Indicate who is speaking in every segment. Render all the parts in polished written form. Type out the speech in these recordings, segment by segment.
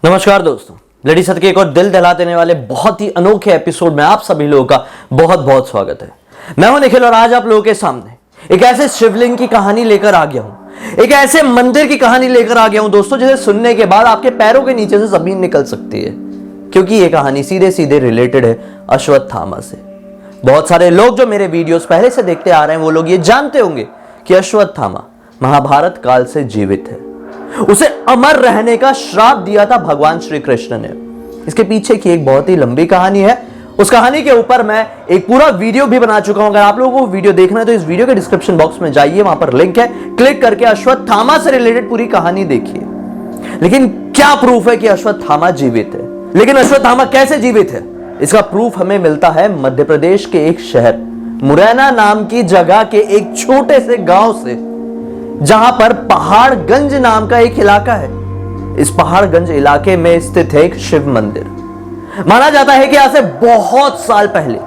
Speaker 1: नमस्कार दोस्तों, लड़ी सत के एक और दिल दहला देने वाले बहुत ही अनोखे एपिसोड में आप सभी लोगों का बहुत बहुत स्वागत है। मैं हूं निखिल और आज आप लोगों के सामने एक ऐसे शिवलिंग की कहानी लेकर आ गया हूं, एक ऐसे मंदिर की कहानी लेकर आ गया हूं दोस्तों, जिसे सुनने के बाद आपके पैरों के नीचे से जमीन निकल सकती है, क्योंकि यह कहानी सीधे सीधे रिलेटेड है अश्वत्थामा से। बहुत सारे लोग जो मेरे वीडियोस पहले से देखते आ रहे हैं वो लोग ये जानते होंगे कि अश्वत्थामा महाभारत काल से जीवित है। उसे अमर रहने का श्राप दिया था भगवान श्री कृष्ण ने। इसके पीछे की एक बहुत ही लंबी कहानी है। उस कहानी के ऊपर मैं एक पूरा वीडियो भी बना चुका हूं। अगर आप लोगों को वीडियो देखना है तो इस वीडियो के डिस्क्रिप्शन बॉक्स में जाइए, वहां पर लिंक है, क्लिक करके अश्वत्थामा से रिलेटेड पूरी कहानी देखिए। लेकिन क्या प्रूफ है कि अश्वत्थामा जीवित है? लेकिन अश्वत्थामा कैसे जीवित है, इसका प्रूफ हमें मिलता है मध्य प्रदेश के एक शहर मुरैना नाम की जगह के एक छोटे से गांव से, जहां पर पहाड़गंज नाम का एक इलाका है। इस पहाड़गंज इलाके में स्थित है एक शिव मंदिर। माना जाता है कि आज से बहुत साल पहले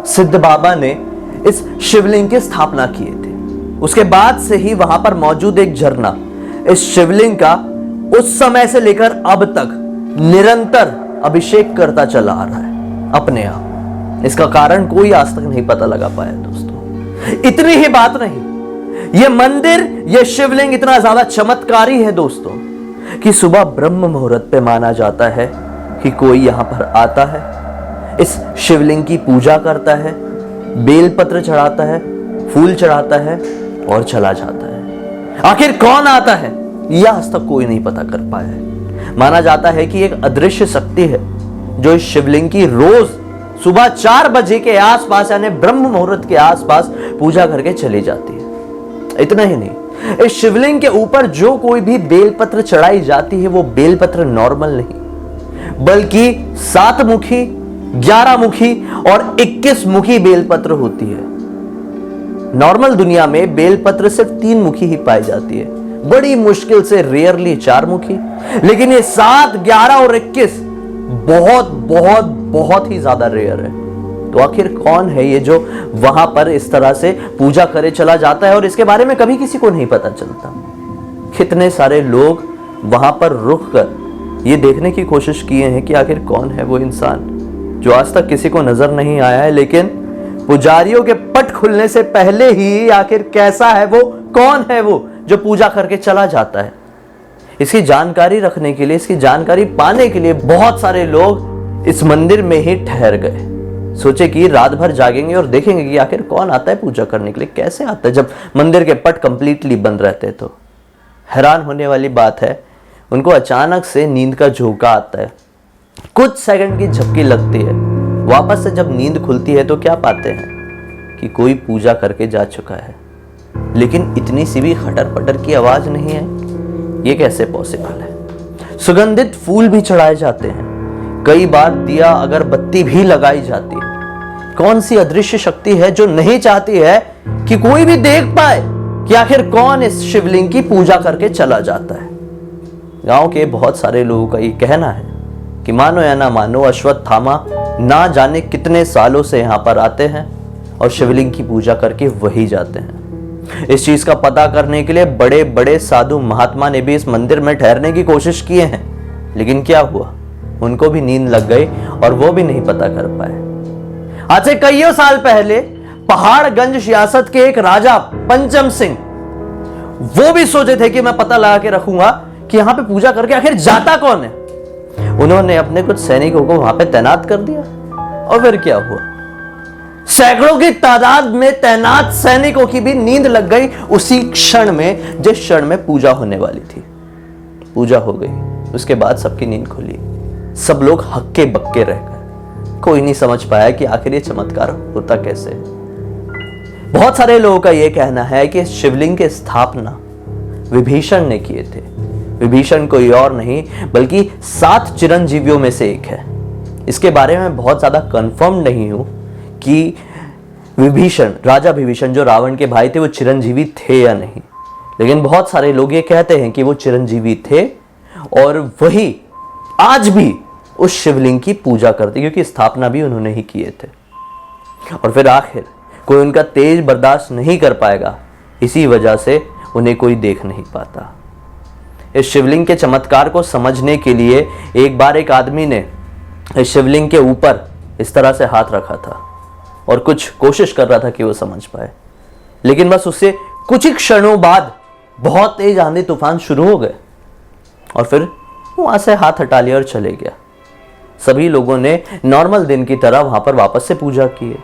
Speaker 1: सिद्ध बाबा ने इस शिवलिंग की स्थापना किए थे। उसके बाद से ही वहां पर मौजूद एक झरना इस शिवलिंग का उस समय से लेकर अब तक निरंतर अभिषेक करता चला आ रहा है अपने आप। इसका कारण कोई आज तक नहीं पता लगा पाया दोस्तों। इतनी ही बात नहीं, यह मंदिर, यह शिवलिंग इतना ज्यादा चमत्कारी है दोस्तों कि सुबह ब्रह्म मुहूर्त पे माना जाता है कि कोई यहां पर आता है, इस शिवलिंग की पूजा करता है, बेलपत्र चढ़ाता है, फूल चढ़ाता है और चला जाता है। आखिर कौन आता है यह आज तक कोई नहीं पता कर पाया है। माना जाता है कि एक अदृश्य शक्ति है जो इस शिवलिंग की रोज सुबह 4 बजे के आसपास यानी ब्रह्म मुहूर्त के आसपास पूजा करके चली जाती है। इतना ही नहीं, इस शिवलिंग के ऊपर जो कोई भी बेलपत्र चढ़ाई जाती है वो बेलपत्र नॉर्मल नहीं, बल्कि 7 मुखी, 11 मुखी और 21 मुखी बेलपत्र होती है। नॉर्मल दुनिया में बेलपत्र सिर्फ 3 मुखी ही पाई जाती है, बड़ी मुश्किल से रेयरली 4 मुखी। लेकिन ये 7, 11 और 21 बहुत बहुत बहुत ही ज्यादा रेयर है। तो आखिर कौन है ये जो वहां पर इस तरह से पूजा करे चला जाता है और इसके बारे में कभी किसी को नहीं पता चलता? कितने सारे लोग वहां पर रुक कर ये देखने की कोशिश किए हैं कि आखिर कौन है वो इंसान जो आज तक किसी को नजर नहीं आया है, लेकिन पुजारियों के पट खुलने से पहले ही आखिर कैसा है वो, कौन है वो जो पूजा करके चला जाता है। इसकी जानकारी रखने के लिए, इसकी जानकारी पाने के लिए बहुत सारे लोग इस मंदिर में ही ठहर गए। सोचे कि रात भर जागेंगे और देखेंगे कि आखिर कौन आता है पूजा करने के लिए, कैसे आता है जब मंदिर के पट कंप्लीटली बंद रहते। तो हैरान होने वाली बात है, उनको अचानक से नींद का झोंका आता है, कुछ सेकंड की झपकी लगती है, वापस से जब नींद खुलती है तो क्या पाते हैं कि कोई पूजा करके जा चुका है। लेकिन इतनी सी भी खटर पटर की आवाज नहीं है। ये कैसे पॉसिबल है? सुगंधित फूल भी चढ़ाए जाते हैं, कई बार दिया अगरबत्ती भी लगाई जाती है। कौन सी अदृश्य शक्ति है जो नहीं चाहती है कि कोई भी देख पाए कि आखिर कौन इस शिवलिंग की पूजा करके चला जाता है? गांव के बहुत सारे लोगों का ये कहना है कि मानो या ना मानो, अश्वत्थामा ना जाने कितने सालों से यहां पर आते हैं और शिवलिंग की पूजा करके वही जाते हैं। इस चीज का पता करने के लिए बड़े बड़े साधु महात्मा ने भी इस मंदिर में ठहरने की कोशिश किए हैं, लेकिन क्या हुआ, उनको भी नींद लग गई और वो भी नहीं पता कर पाए। आज से कईयों साल पहले पहाड़गंज रियासत के एक राजा पंचम सिंह, वो भी सोचे थे कि मैं पता लगा के रखूंगा कि यहां पे पूजा करके आखिर जाता कौन है। उन्होंने अपने कुछ सैनिकों को वहां पे तैनात कर दिया और फिर क्या हुआ, सैकड़ों की तादाद में तैनात सैनिकों की भी नींद लग गई उसी क्षण में जिस क्षण में पूजा होने वाली थी। पूजा हो गई, उसके बाद सबकी नींद खुली, सब लोग हक्के बक्के रह गए। कोई नहीं समझ पाया कि आखिर ये चमत्कार होता कैसे। बहुत सारे लोगों का यह कहना है कि शिवलिंग की स्थापना विभीषण ने किए थे। विभीषण कोई और नहीं बल्कि 7 चिरंजीवियों में से एक है। इसके बारे में बहुत ज्यादा कंफर्म नहीं हूं कि विभीषण, राजा विभीषण जो रावण के भाई थे, वो चिरंजीवी थे या नहीं, लेकिन बहुत सारे लोग ये कहते हैं कि वो चिरंजीवी थे और वही आज भी उस शिवलिंग की पूजा करते, क्योंकि स्थापना भी उन्होंने ही किए थे। और फिर आखिर कोई उनका तेज बर्दाश्त नहीं कर पाएगा, इसी वजह से उन्हें कोई देख नहीं पाता। इस शिवलिंग के चमत्कार को समझने के लिए एक बार एक आदमी ने इस शिवलिंग के ऊपर इस तरह से हाथ रखा था और कुछ कोशिश कर रहा था कि वो समझ पाए, लेकिन बस उससे कुछ ही क्षणों बाद बहुत तेज आंधी तूफान शुरू हो गए और फिर वहां से हाथ हटा लिया और चले गया। सभी लोगों ने नॉर्मल दिन की तरह वहां पर वापस से पूजा की है।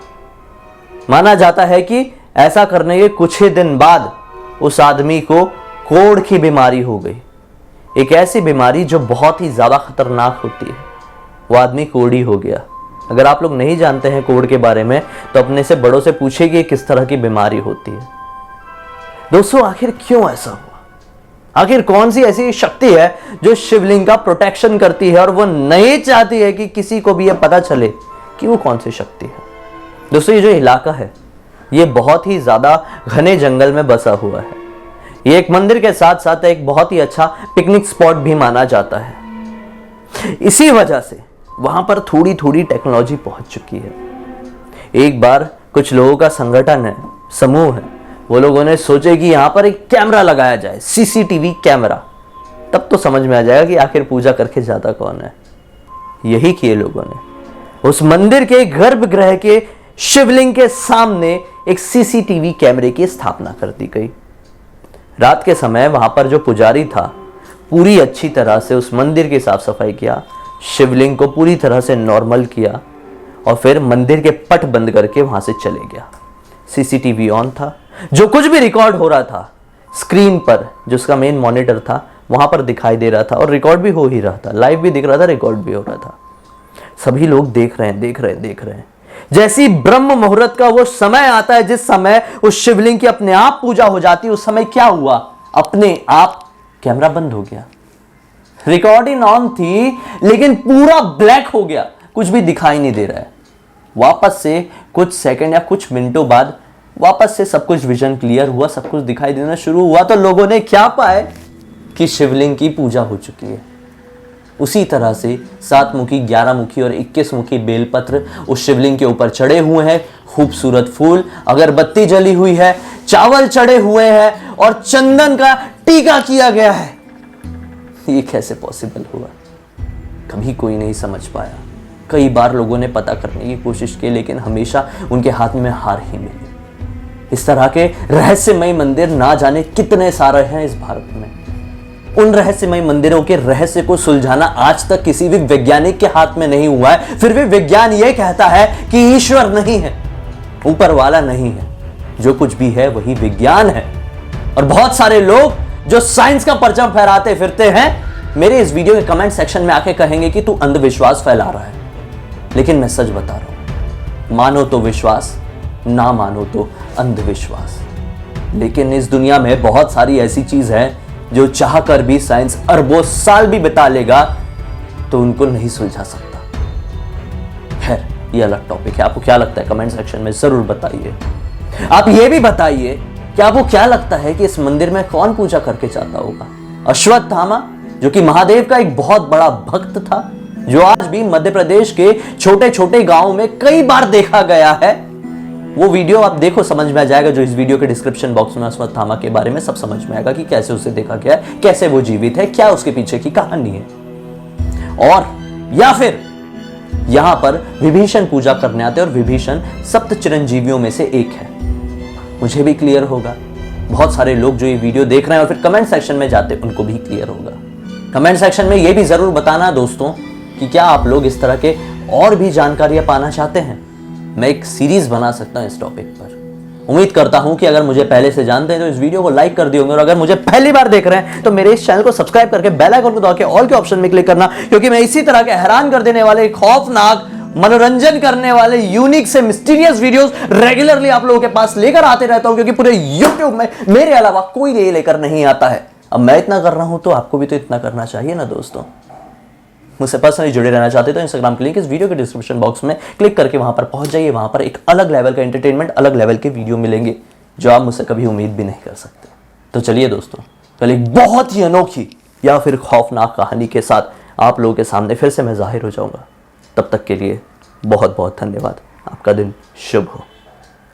Speaker 1: माना जाता है कि ऐसा करने के कुछ ही दिन बाद उस आदमी को कोढ़ की बीमारी हो गई, एक ऐसी बीमारी जो बहुत ही ज्यादा खतरनाक होती है। वो आदमी कोढ़ी हो गया। अगर आप लोग नहीं जानते हैं कोढ़ के बारे में तो अपने से बड़ों से पूछिए कि किस तरह की बीमारी होती है। दोस्तों, आखिर क्यों ऐसा हुआ? आखिर कौन सी ऐसी शक्ति है जो शिवलिंग का प्रोटेक्शन करती है और वो नहीं चाहती है कि किसी को भी यह पता चले कि वो कौन सी शक्ति है? दोस्तों, ये जो इलाका है ये बहुत ही ज्यादा घने जंगल में बसा हुआ है। ये एक मंदिर के साथ साथ एक बहुत ही अच्छा पिकनिक स्पॉट भी माना जाता है। इसी वजह से वहां पर थोड़ी थोड़ी टेक्नोलॉजी पहुंच चुकी है। एक बार कुछ लोगों का संगठन है, समूह है, वो लोगों ने सोचे कि यहां पर एक कैमरा लगाया जाए, सीसीटीवी कैमरा। तब तो समझ में आ जाएगा कि आखिर पूजा करके जाता कौन है। यही किए लोगों ने। उस मंदिर के गर्भगृह के शिवलिंग के सामने एक सीसीटीवी कैमरे की स्थापना कर दी गई। रात के समय वहां पर जो पुजारी था पूरी अच्छी तरह से उस मंदिर की साफ सफाई किया, शिवलिंग को पूरी तरह से नॉर्मल किया और फिर मंदिर के पट बंद करके वहां से चले गया। सीसीटीवी ऑन था, जो कुछ भी रिकॉर्ड हो रहा था स्क्रीन पर, जो उसका मेन मॉनिटर था वहां पर दिखाई दे रहा था और रिकॉर्ड भी हो ही रहा था, लाइव भी दिख रहा था, रिकॉर्ड भी हो रहा था। सभी लोग देख रहे हैं। जैसी ब्रह्म मुहूर्त का वो समय आता है जिस समय उस शिवलिंग की अपने आप पूजा हो जाती है, उस समय क्या हुआ? अपने आप कैमरा बंद हो गया। रिकॉर्डिंग ऑन थी लेकिन पूरा ब्लैक हो गया, कुछ भी दिखाई नहीं दे रहा है। वापस से कुछ सेकंड या कुछ मिनटों बाद वापस से सब कुछ विजन क्लियर हुआ, सब कुछ दिखाई देना शुरू हुआ तो लोगों ने क्या पाया कि शिवलिंग की पूजा हो चुकी है। उसी तरह से 7 मुखी, 11 मुखी और 21 मुखी बेलपत्र उस शिवलिंग के ऊपर चढ़े हुए हैं, खूबसूरत फूल, अगरबत्ती जली हुई है, चावल चढ़े हुए हैं और चंदन का टीका किया गया है। ये कैसे पॉसिबल हुआ? कभी कोई नहीं समझ पाया। कई बार लोगों ने पता करने की कोशिश की लेकिन हमेशा उनके हाथ में हार ही मिली। इस तरह के रहस्यमय मंदिर ना जाने कितने सारे हैं इस भारत में। उन रहस्यमय मंदिरों के रहस्य को सुलझाना आज तक किसी भी वैज्ञानिक के हाथ में नहीं हुआ है। फिर भी विज्ञान यह कहता है कि ईश्वर नहीं है, ऊपर वाला नहीं है, जो कुछ भी है वही विज्ञान है। और बहुत सारे लोग जो साइंस का परचम फहराते फिरते हैं मेरे इस वीडियो के कमेंट सेक्शन में आके कहेंगे कि तू अंधविश्वास फैला रहा है। लेकिन मैं सच बता रहा हूं, मानो तो विश्वास, ना मानो तो अंधविश्वास। लेकिन इस दुनिया में बहुत सारी ऐसी चीज है जो चाहकर भी साइंस अरबों साल भी बिता लेगा तो उनको नहीं सुलझा सकता। खैर, ये अलग टॉपिक है। आपको क्या लगता है कमेंट सेक्शन में जरूर बताइए। आप ये भी बताइए कि आपको क्या लगता है कि इस मंदिर में कौन पूजा करके जाता होगा? अश्वत्थामा, जो कि महादेव का एक बहुत बड़ा भक्त था, जो आज भी मध्य प्रदेश के छोटे छोटे गांवों में कई बार देखा गया है। वो वीडियो आप देखो, समझ में आ जाएगा। जो इस वीडियो के डिस्क्रिप्शन बॉक्स में अश्वत्थामा के बारे में सब समझ में आएगा कि कैसे उसे देखा गया है, कैसे वो जीवित है, क्या उसके पीछे की कहानी है। और या फिर यहां पर विभीषण पूजा करने आते हैं और विभीषण सप्त चिरंजीवियों में से एक है। मुझे भी क्लियर होगा, बहुत सारे लोग जो ये वीडियो देख रहे हैं और फिर कमेंट सेक्शन में जाते उनको भी क्लियर होगा। कमेंट सेक्शन में ये भी जरूर बताना दोस्तों कि क्या आप लोग इस तरह के और भी जानकारियां पाना चाहते हैं। मैं एक सीरीज बना सकता हूं इस टॉपिक पर। उम्मीद करता हूं कि अगर मुझे पहले से जानते हैं तो इस वीडियो को लाइक कर दिए होंगे और अगर मुझे पहली बार देख रहे हैं तो मेरे इस चैनल को सब्सक्राइब करके बेल आइकन को दबा के ऑल के ऑप्शन में क्लिक करना, क्योंकि मैं इसी तरह के हैरान कर देने वाले, खौफनाक, मनोरंजन करने वाले, यूनिक से मिस्टीरियस वीडियोस रेगुलरली आप लोगों के पास लेकर आते रहता हूं, क्योंकि पूरे यूट्यूब में मेरे अलावा कोई ये लेकर नहीं आता है। अब मैं इतना कर रहा हूं तो आपको भी तो इतना करना चाहिए ना दोस्तों। मुझसे पर्सनली जुड़े रहना चाहते तो इंस्टाग्राम की लिंक इस वीडियो के डिस्क्रिप्शन बॉक्स में क्लिक करके वहां पर पहुंच जाइए। वहां पर एक अलग लेवल का एंटरटेनमेंट, अलग लेवल के वीडियो मिलेंगे जो आप मुझसे कभी उम्मीद भी नहीं कर सकते। तो चलिए दोस्तों, कल एक बहुत ही अनोखी या फिर खौफनाक कहानी के साथ आप लोगों के सामने फिर से मैं जाहिर हो जाऊंगा। तब तक के लिए बहुत बहुत धन्यवाद। आपका दिन शुभ हो।